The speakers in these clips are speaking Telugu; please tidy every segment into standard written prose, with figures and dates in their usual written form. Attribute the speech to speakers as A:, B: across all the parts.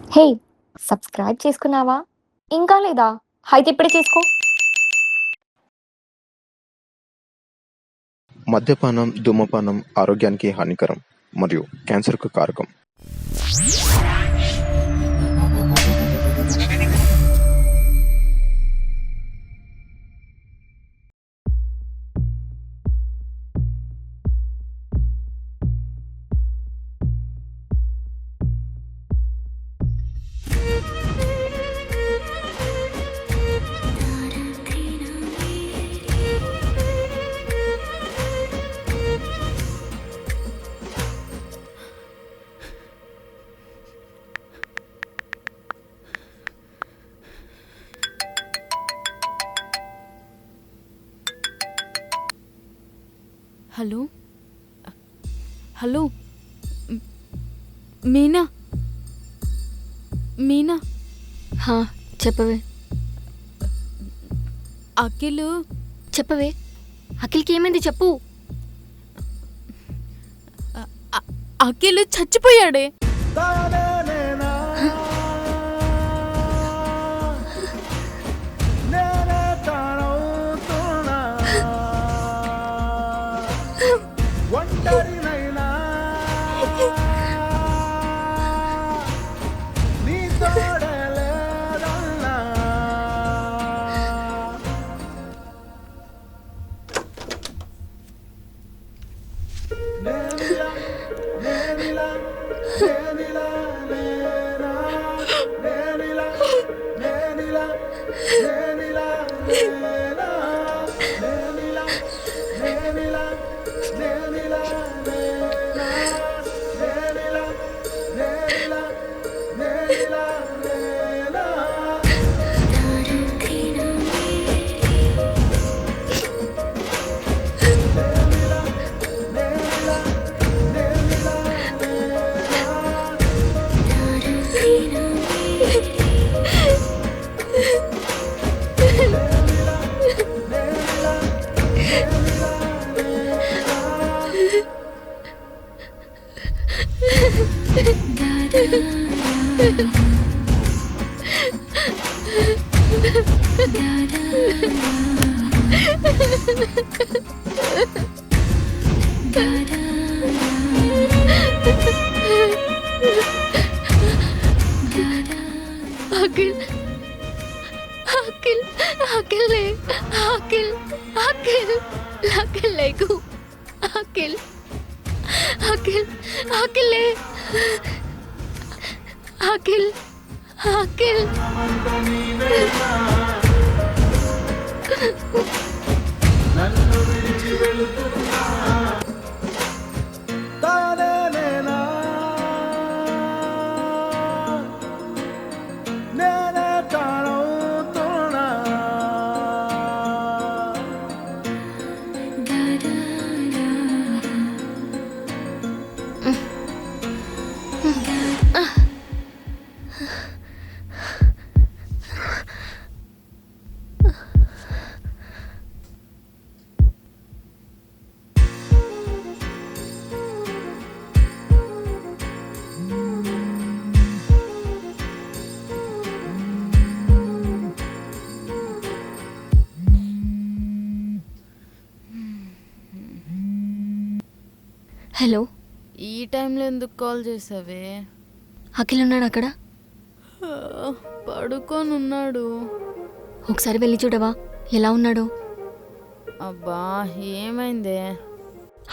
A: హే! సబ్స్క్రైబ్ చేసుకున్నావా? ఇంకా లేదా? అయితే ఇప్పుడే చేసుకో.
B: మద్యపానం, ధూమపానం ఆరోగ్యానికి హానికరం మరియు క్యాన్సర్‌కు కారకం.
C: హలో హలో మీనా మీనా
D: హా, చెప్పవే
C: అఖిల్
D: చెప్పవే అఖిల్కి ఏమైంది చెప్పు.
C: అఖిల్ చచ్చిపోయాడే.
D: అఖిల్ అఖిల్ అఖిల్ లే అఖిల్ అఖిల్ అఖిల్ లేకు అఖిల్ అఖిల్ అఖిల్ లే అఖిల్ అఖిల్ హలో,
C: ఈ టైంలో ఎందుకు కాల్ చేసావే?
D: అఖిల్ ఉన్నాడు అక్కడ.
C: పడుకొని ఉన్నాడు.
D: ఒకసారి వెళ్ళి చూడవా ఎలా ఉన్నాడో.
C: అబ్బా ఏమైందే?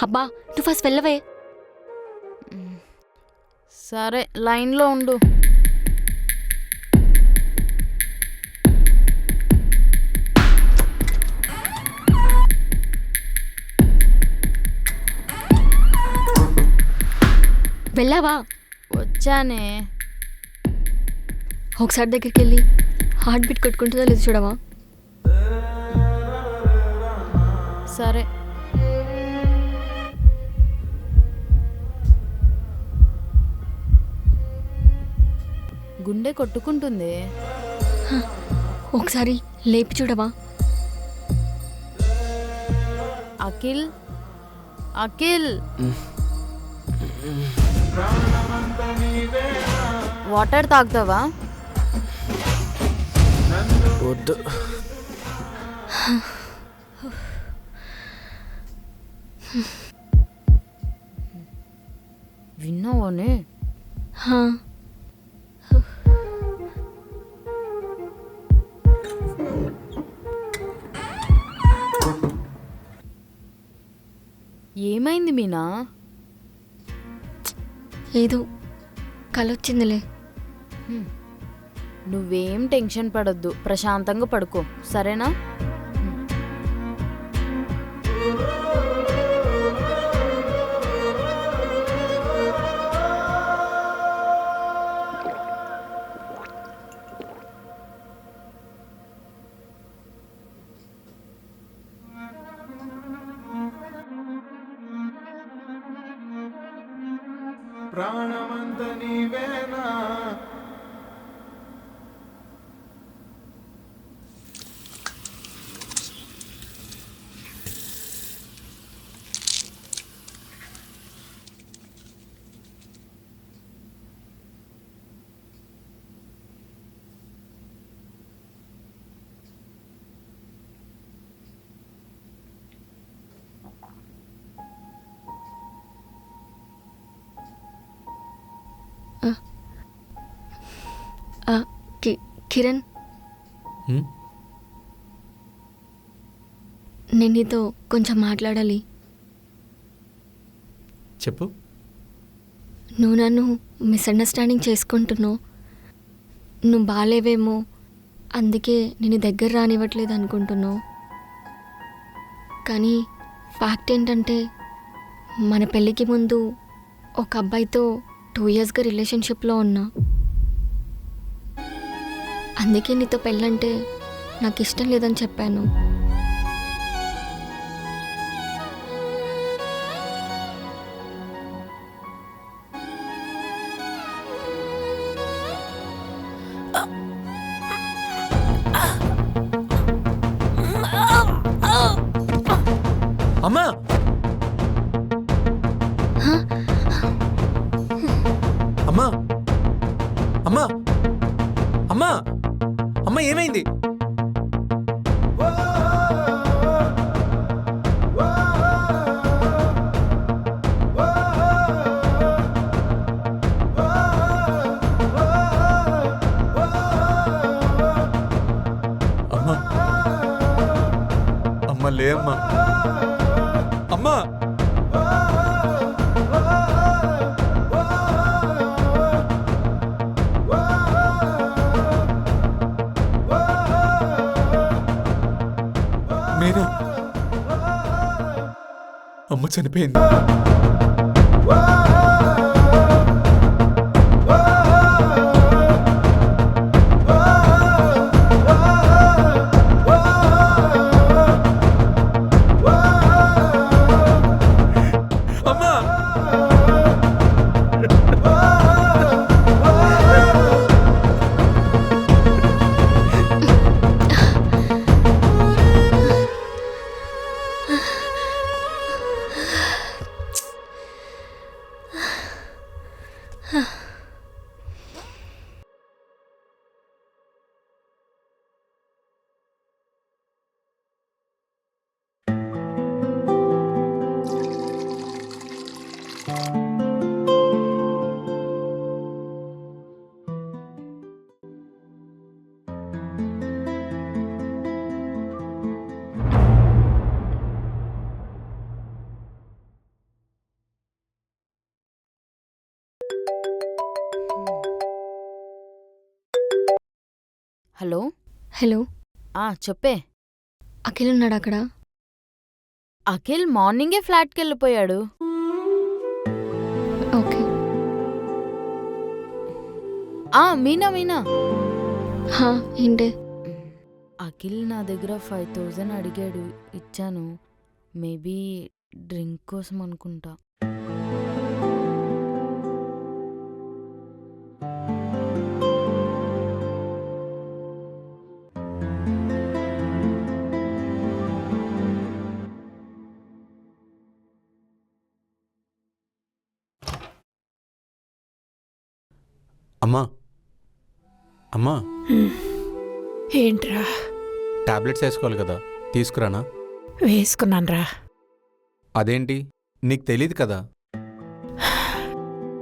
D: అబ్బా నువ్వు ఫస్ట్ వెళ్ళవే.
C: సరే లైన్లో ఉండు.
D: వెళ్ళావా?
C: వచ్చానే.
D: ఒకసారి దగ్గరికి వెళ్ళి హార్ట్ బీట్ కొట్టుకుంటుందో లేదు చూడవా.
C: సరే గుండె కొట్టుకుంటుంది.
D: ఒకసారి లేపి చూడవా.
C: అఖిల్ అఖిల్ వాటర్ తాగుతావా?
E: వద్దు.
C: విన్నావానే?
D: హా,
C: ఏమైంది మీనా?
D: ఏదో కలొచ్చిందిలే.
C: నువ్వేం టెన్షన్ పడొద్దు, ప్రశాంతంగా పడుకో, సరేనా?
F: ప్రాణమంత నీవేనా
D: కిరణ్,
E: హ్మ్?
D: నేను నీతో కొంచెం మాట్లాడాలి.
E: చెప్పు.
D: నువ్వు నన్ను మిస్అండర్స్టాండింగ్ చేసుకుంటున్నావు. నువ్వు బాగాలేవేమో, అందుకే నేను దగ్గర రానివ్వట్లేదు అనుకుంటున్నావు. కానీ ఫ్యాక్ట్ ఏంటంటే మన పెళ్ళికి ముందు ఒక అబ్బాయితో 2 yearsగా రిలేషన్షిప్లో ఉన్నా. అందుకే నీతో పెళ్ళంటే నాకు ఇష్టం లేదని చెప్పాను.
E: అమ్మా! అమ్మా! అమ్మా! అమ్మా! అమ్మా, ఏమైంది? అమ్మా! అమ్మ లే అమ్మా! అమ్మా! మీనా, అమ్మ చనిపోయింది. అమ్మా!
C: హలో.
D: హలో,
C: చెప్పే.
D: అఖిల్ ఉన్నాడు అక్కడ?
C: అఖిల్ మార్నింగే ఫ్లాట్కి వెళ్ళిపోయాడు.
D: ఓకే.
C: మీనా మీనా
D: హా, ఏంటి?
C: అఖిల్ నా దగ్గర 5000 అడిగాడు, ఇచ్చాను. మేబీ డ్రింక్ కోసం అనుకుంటా.
E: అమ్మా అమ్మా
G: ఏంట్రా?
E: టాబ్లెట్స్ వేసుకోవాలి కదా, తీసుకురానా?
G: వేసుకున్నాన్రా.
E: అదేంటి, నీకు తెలీదు కదా?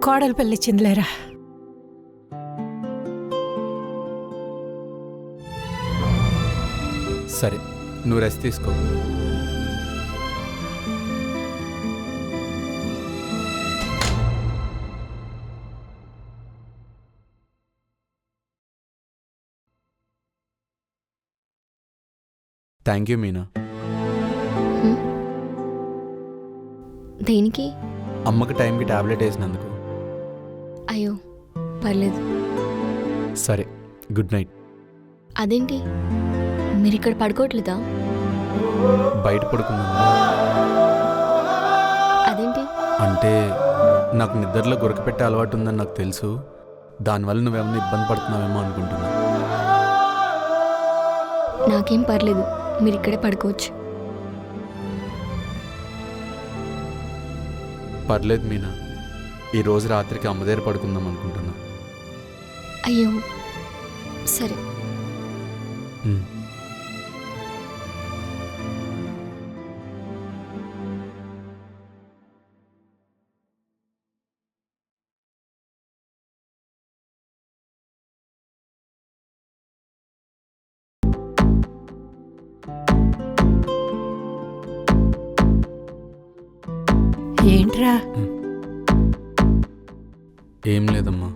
G: కోడలు పెళ్ళిచ్చిందిలేరా.
E: సరే, నువ్వు రెస్ట్ తీసుకో. Thank you Meena.
D: దేనికి?
E: అమ్మకి టైంకి టాబ్లెట్ వేసినందుకు.
D: అయ్యో పర్లేదు.
E: సరే, గుడ్ నైట్.
D: అదేంటి మీరు ఇక్కడ పడుకోవట్లేదా?
E: బయట పడుకున్నాను.
D: అదేంటి?
E: అంటే నాకు నిద్రలో గురకపెట్టే అలవాటు ఉందని నాకు తెలుసు. దానివల్ల నువ్వేమన్నా ఇబ్బంది పడుతున్నావేమో అనుకుంటున్నా.
D: నాకేం పర్లేదు, మీరు ఇక్కడే పడుకోవచ్చు.
E: పర్లేదు మీనా, ఈరోజు రాత్రికి అమ్మ దగ్గర పడుకుందాం అనుకుంటున్నా.
D: అయ్యో సరే.
G: ఏంట్రా?
E: ఏం లేదమ్మా,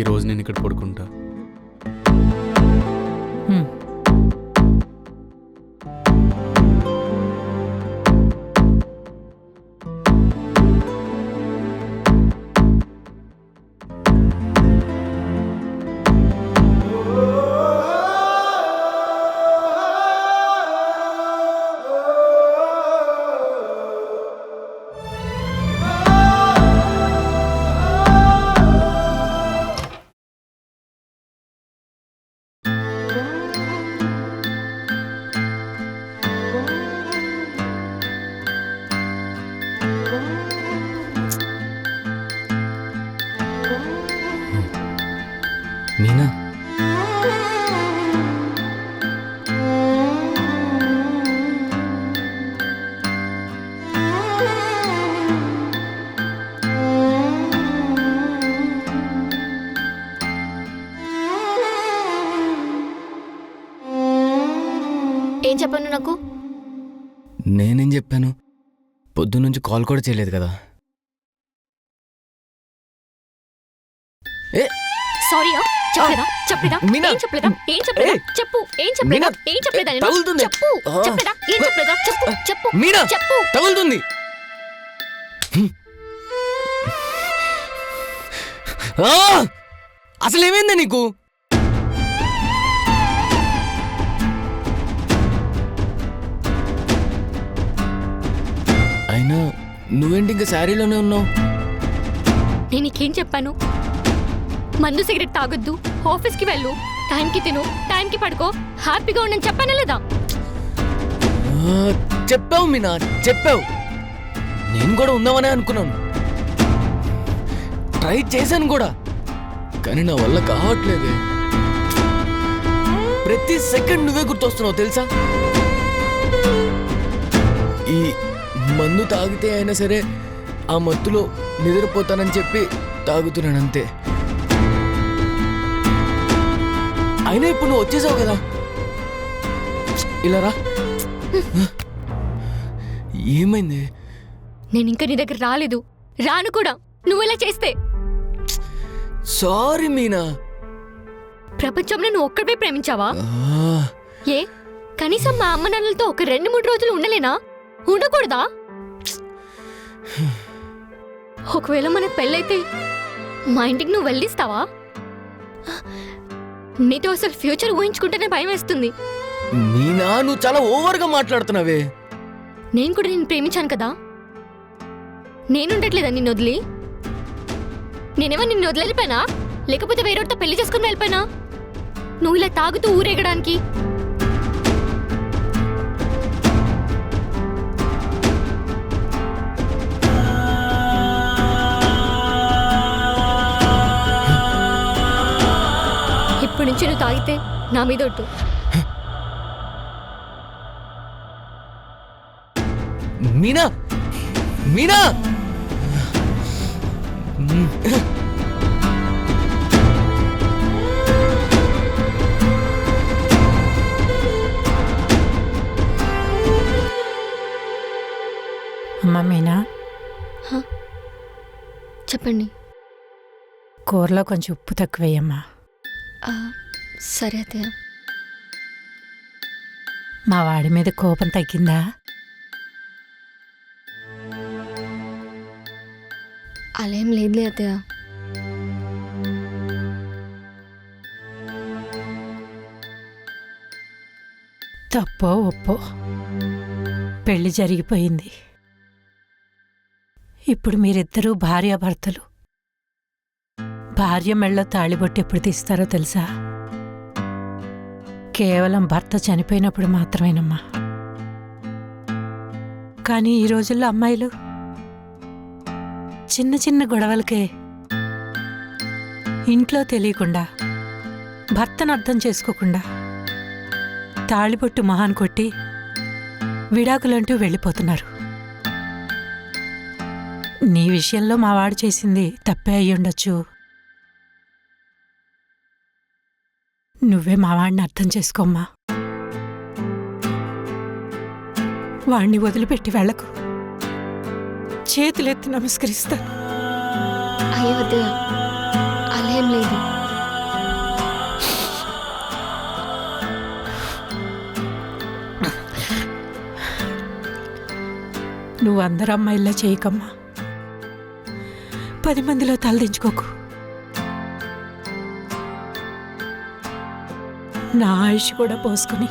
E: ఈరోజు నేను ఇక్కడ పడుకుంటా.
H: మీనా,
D: ఏం చెప్పను నాకు?
H: నేనేం చెప్పాను? పొద్దున్నుంచి కాల్ కూడా చేయలేదు కదా. ఏ
D: సారీ. చెప్పలేదా? చెప్పలేదా?
H: మీనా!
D: ఏం చెప్పలేదా? ఏం చెప్పలేదా? చెప్పు. ఏం చెప్పలేదా?
H: మీనా!
D: ఏం చెప్పలేదా? నేను?
H: తగులుతుంది.
D: చెప్పు. చెప్పలేదా? ఏం చెప్పలేదా? చెప్పు. చెప్పు.
H: మీనా!
D: చెప్పు.
H: తగులుతుంది. అసలు ఏమైందా నీకు? అయినా నువ్వేంటి ఇంకా శారీలోనే ఉన్నావు?
D: నేను నీకేం చెప్పాను? మందు సిగరెట్ తాగొద్దు, ఆఫీస్కి వెళ్ళు, టైంకి తిను, టైంకి పడుకో, హ్యాపీగా ఉండని చెప్పానా లేదా?
H: చెప్పావు మీనా, చెప్పావు. నేను కూడా ఉందామనే అనుకున్నాను, ట్రై చేశాను కూడా, కానీ నా వల్ల కావట్లేదే. ప్రతి సెకండ్ నువ్వే గుర్తొస్తున్నావు తెలుసా. ఈ మందు తాగితే అయినా సరే ఆ మత్తులో నిద్రపోతానని చెప్పి తాగుతున్నానంతే. అయినా ఇప్పుడు నువ్వు వచ్చేసావు కదా, ఇలా రా. ఏమైంది?
D: నేను ఇంకా నీ దగ్గర రాలేదు, రాను కూడా నువ్వు ఇలా చేస్తే.
H: సారీ మీనా.
D: ప్రపంచంలో నువ్వు ఒక్కడే ప్రేమించావా? ఏ కనీసం మా అమ్మ నాన్నలతో ఒక 2-3 రోజులు ఉండలేనా? ఉండకూడదా? ఒకవేళ మన పెళ్ళైతే మా ఇంటికి నువ్వు వెళ్ళిస్తావా? నీతో అసలు ఫ్యూచర్ ఊహించుకుంటేనే భయం వేస్తుంది.
H: మీనా, నువ్వు చాలా ఓవర్గా మాట్లాడుతున్నావే.
D: నేను కూడా నిన్ను ప్రేమించాను కదా, నేనుండట్లేదా నిన్ను వదిలి? నేనేమో నిన్ను వదిలి వెళ్ళిపోయినా, లేకపోతే వేరొకరితో పెళ్లి చేసుకుని వెళ్ళిపోయినా? నువ్వు ఇలా తాగుతూ ఊరేగడానికి? ఇప్పటి నుంచి నువ్వు తాగితే నా మీద ఒట్టు.
H: మీనా మీనా
G: అమ్మా మీనా,
D: చెప్పండి.
G: కూరలో కొంచెం ఉప్పు తక్కువేయమ్మా.
D: ఆ, సరే అత్తయ్య.
G: మా వాడి మీద కోపం తగ్గిందా?
D: అలా ఏం లేదులే అత్తయ్య.
G: తప్పో ఒప్పో పెళ్లి జరిగిపోయింది. ఇప్పుడు మీరిద్దరూ భార్యాభర్తలు. భార్య మెళ్ళో తాళిబొట్టు ఎప్పుడు తీస్తారో తెలుసా? కేవలం భర్త చనిపోయినప్పుడు మాత్రమేనమ్మా. కానీ ఈ రోజుల్లో అమ్మాయిలు చిన్న చిన్న గొడవలకే ఇంట్లో తెలియకుండా, భర్తను అర్థం చేసుకోకుండా తాళిబొట్టు మొహాన్ కొట్టి విడాకులంటూ వెళ్ళిపోతున్నారు. నీ విషయంలో మా వాడు చేసింది తప్పే అయ్యుండొచ్చు. నువ్వే మా వాడిని అర్థం చేసుకోమ్మా. వాణ్ణి వదిలిపెట్టి వెళ్ళకు. చేతులెత్తి నమస్కరిస్తాను.
D: అయ్యో అత్తయ్య, అలా ఏం లేదు.
G: నువ్వు అందరు అమ్మాయిల్లా చేయకమ్మా. 10 మందిలో తలదించుకోకు. నా ఆయుష్ కూడా పోసుకుని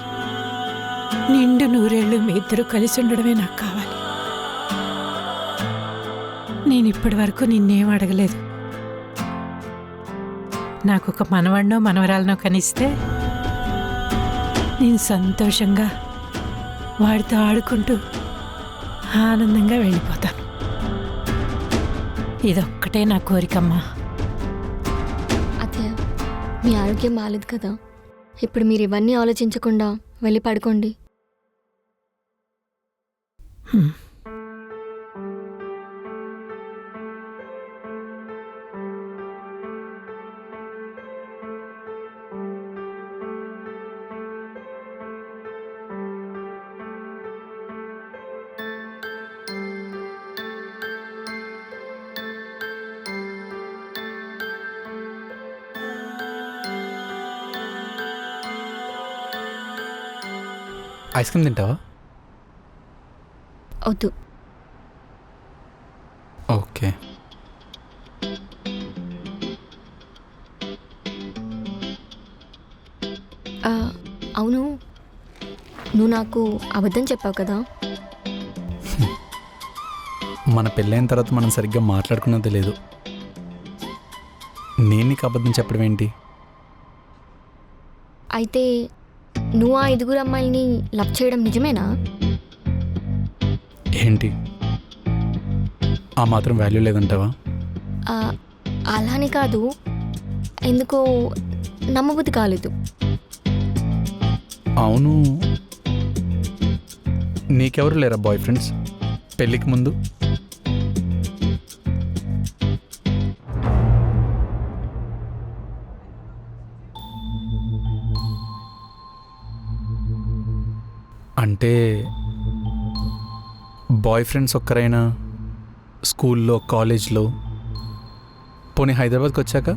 G: నిండు 100 ఏళ్ళు మీ ఇద్దరు కలిసి ఉండడమే నాకు కావాలి. నేను ఇప్పటి వరకు నిన్నేం అడగలేదు. నాకు ఒక మనవడినో మనవరాలనో కనిస్తే నేను సంతోషంగా వాడితో ఆడుకుంటూ ఆనందంగా వెళ్ళిపోతాను. ఇదొక్కటే నా కోరికమ్మా.
D: అత్తయ్య, మీ ఆరోగ్యం బాగాలేదు కదా, ఇప్పుడు మీరు ఇవన్నీ ఆలోచించకుండా వెళ్ళి పడుకోండి.
G: హ్మ్.
E: ఐస్ క్రీమ్ తింటావా?
D: వద్దు.
E: ఓకే.
D: అవును, నువ్వు నాకు అబద్ధం చెప్పావు కదా.
E: మన పెళ్ళైన తర్వాత మనం సరిగ్గా మాట్లాడుకున్నది లేదు. నేను నీకు అబద్ధం చెప్పడం ఏంటి?
D: అయితే నువ్వు ఆ 5 అమ్మాయిల్ని లవ్ చేయడం నిజమేనా?
E: ఏంటి, ఆ మాత్రం వాల్యూ లేదంటావా?
D: అలానే కాదు, ఎందుకో నమ్మబుద్ధి కాలేదు.
E: అవును, నీకెవరు లేరా బాయ్ ఫ్రెండ్స్ పెళ్ళికి ముందు? అంటే బాయ్ ఫ్రెండ్స్ ఒక్కరైనా స్కూల్లో, కాలేజ్లో, పోనీ హైదరాబాద్కి వచ్చాక?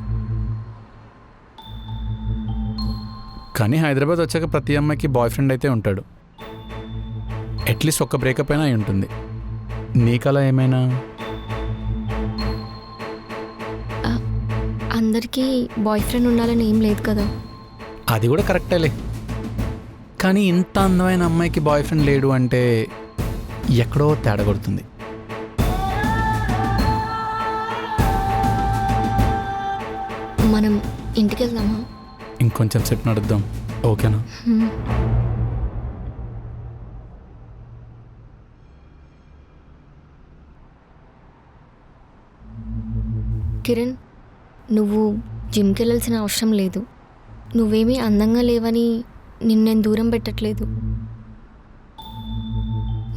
E: కానీ హైదరాబాద్ వచ్చాక ప్రతి అమ్మాయికి బాయ్ ఫ్రెండ్ అయితే ఉంటాడు. అట్లీస్ట్ ఒక్క బ్రేకప్ అయినా అయి ఉంటుంది. నీకలా ఏమైనా?
D: అందరికీ బాయ్ ఫ్రెండ్ ఉండాలని ఏం లేదు కదా.
E: అది కూడా కరెక్టేలే. కానీ ఇంత అందమైన అమ్మాయికి బాయ్ ఫ్రెండ్ లేడు అంటే ఎక్కడో తేడా కొడుతుంది.
D: మనం ఇంటికి వెళ్దామా?
E: ఇంకొంచెం సేపు నడుద్దాం, ఓకేనా?
D: కిరణ్, నువ్వు జిమ్కి వెళ్ళాల్సిన అవసరం లేదు. నువ్వేమీ అందంగా లేవని నిన్ను నేను దూరం పెట్టట్లేదు.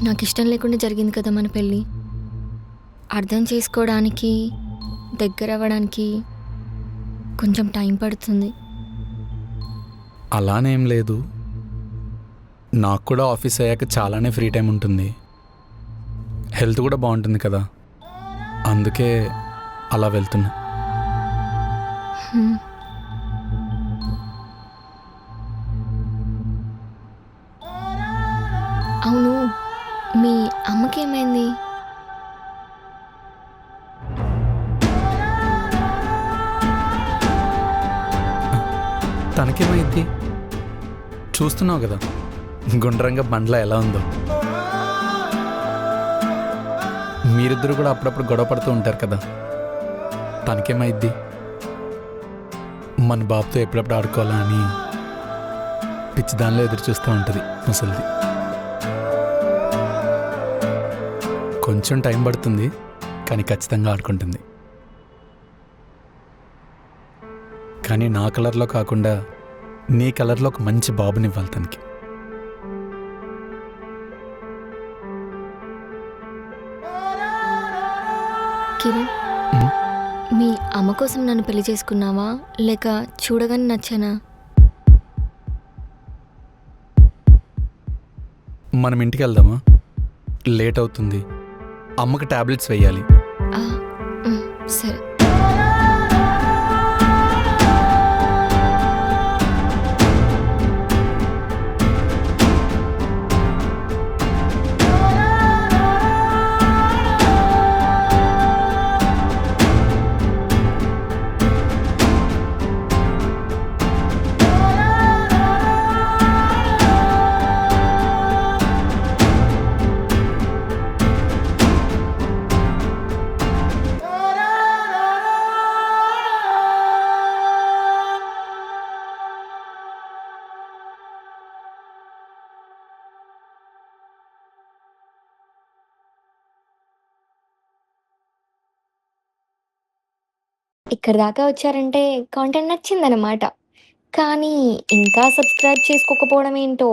D: నాకు ఇష్టం లేకుండా జరిగింది కదా మన పెళ్ళి. అర్థం చేసుకోవడానికి, దగ్గర అవ్వడానికి కొంచెం టైం పడుతుంది.
E: అలానేం లేదు, నాకు కూడా ఆఫీస్ అయ్యాక చాలానే ఫ్రీ టైం ఉంటుంది. హెల్త్ కూడా బాగుంటుంది కదా, అందుకే అలా వెళ్తున్నా.
D: హ్మ్. అవును, మీ అమ్మకేమైంది?
E: తనకేమైంది? చూస్తున్నావు కదా గుండ్రంగా బండ్లా ఎలా ఉందో. మీరిద్దరు కూడా అప్పుడప్పుడు గొడవ పడుతూ ఉంటారు కదా, తనకేమైద్ది? మన బాబుతో ఎప్పుడప్పుడు ఆడుకోవాలా అని పిచ్చి దానిలో ఎదురు చూస్తూ ఉంటుంది ముసలిది. కొంచెం టైం పడుతుంది, కానీ ఖచ్చితంగా ఆడుకుంటుంది. కానీ నా కలర్లో కాకుండా నీ కలర్లో ఒక మంచి బాబుని ఇవ్వాలి తనకి.
D: కిరణ్,
E: ఉమ్.
D: మీ అమ్మ కోసం నన్ను పెళ్లి చేసుకున్నావా లేక చూడగానే నచ్చానా?
E: మనం ఇంటికి వెళ్దామా? లేట్ అవుతుంది, అమ్మకి టాబ్లెట్స్ వేయాలి.
D: ఆ, సరే.
A: ఇక్కడ దాకా వచ్చారంటే కాంటెంట్ నచ్చిందనమాట. కానీ ఇంకా సబ్స్క్రైబ్ చేసుకోకపోవడం ఏంటో?